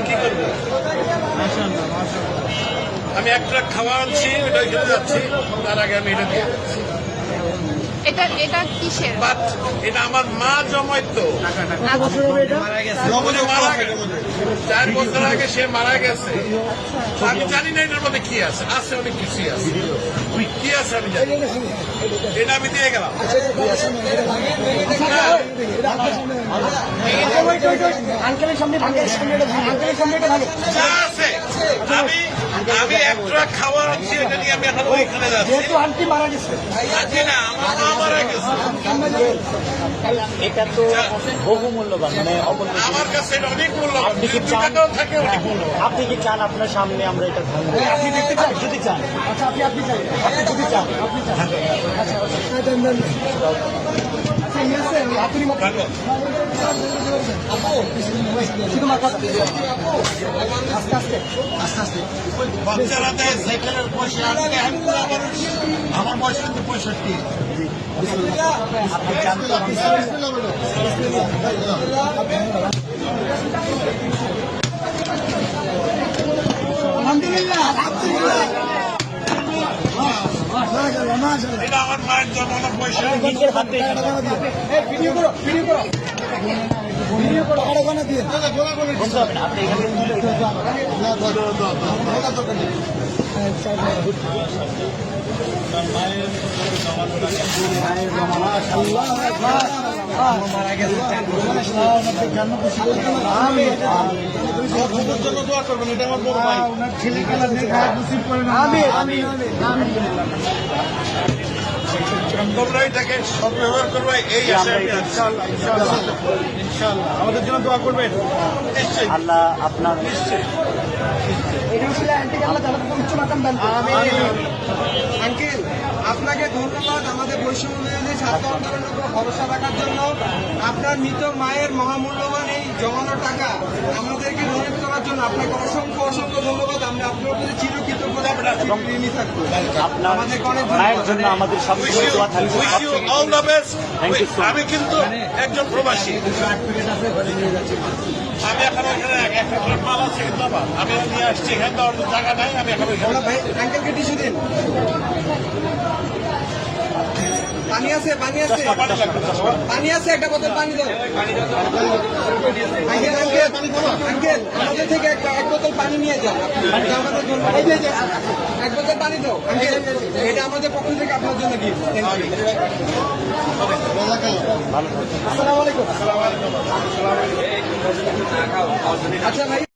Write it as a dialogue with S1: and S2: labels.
S1: কি করবো? আমি একটা খাওয়া আনছি, ওটা খেতে যাচ্ছি, তার আগে আমি এটা দিয়ে যাচ্ছি।
S2: এটা কিসের?
S1: বাট এটা আমার মা জমাইতো, মারা গেছে 4 বছর আগে, সে মারা গেছে। আমি জানি না এটার মধ্যে কি আছে, আছে অনেক কিছুই আছে, কি আছে আমি জানি, এটা আমি দিয়ে গেলাম। যা আছে আমি একটা খাওয়া আনছি, এটা নিয়ে আমি এখন ওইখানে যাচ্ছি।
S3: আন্টি মারা গেছে,
S1: না, আমার মা মারা গেছে।
S3: এটা তো বহু মূল্যবান, মানে
S1: আমার কাছে এটা অনেক মূল্যবান, 2 টাকাও থাকে অনেক মূল্যবান।
S3: আপনি কি চান আপনার সামনে আমরা এটা ভাঙবো? আপনি দেখতে চান? যদি চান, আচ্ছা আপনি চান, আপনি যদি চান, আপনি চান,
S1: ভালো। বাচ্চারা দেয় সাইকেলের পয়সা, আমার বয়স কিন্তু 65।
S3: আপনি চান তো আপনি
S1: এটা আমার মায়ের জমানো পয়সা।
S3: নিজের হাতে বলতে হবে না, আপনি
S1: জন্য দোয়া করবেন, এটা আমার বড় ভাই। তোমরা এটাকে সদ্ব্যবহার করবে, এই আশায় আমি আছি। ইনশাআল্লাহ আমাদের জন্য দোয়া করবেন, নিশ্চয়ই
S3: আল্লাহ আপনার
S1: নিশ্চয়ই।
S4: আঙ্কেল, আপনাকে ধন্যবাদ আমাদের বৈষম্য বিরোধী ছাত্র আন্দোলনের উপর ভরসা রাখার জন্য। আপনার মৃত মায়ের মহামূল্যবান এই জমানো টাকা আমাদেরকে ডোনেট করার জন্য আপনাকে অসংখ্য অসংখ্য ধন্যবাদ। আমরা আপনার প্রতি চিরকৃতজ্ঞতা ঋণী থাকবো।
S3: আপনার
S4: আমাদেরকে অনেক
S3: মায়ের জন্য আমাদের সবসময় দোয়া থাকবে।
S1: Wish you all the best.
S3: Thank you so much.
S1: আমি কিন্তু একজন প্রবাসী, আমি এখন ওইখানে একটা মাল আছে কিন্তু আমার, আমি নিয়ে আসছি, এখানে দেওয়ার জায়গা নাই, আমি এখন ওইখানে
S4: ভাই আঙ্কেলকে টিস্যু দিন। পানি আছে, পানি আছে,
S1: পানি লাগবে না।
S4: পানি আছে, একটা বোতল পানি দাও। আঙ্কেল আঙ্কেল আঙ্কেল আমাদের থেকে এক বোতল পানি নিয়ে যান। আমাদের জন্য এক বোতল পানি দাও আঙ্কেল, এটা আমাদের পক্ষ থেকে আপনার জন্য গিফট। আসসালামু আলাইকুম। আচ্ছা ভাই।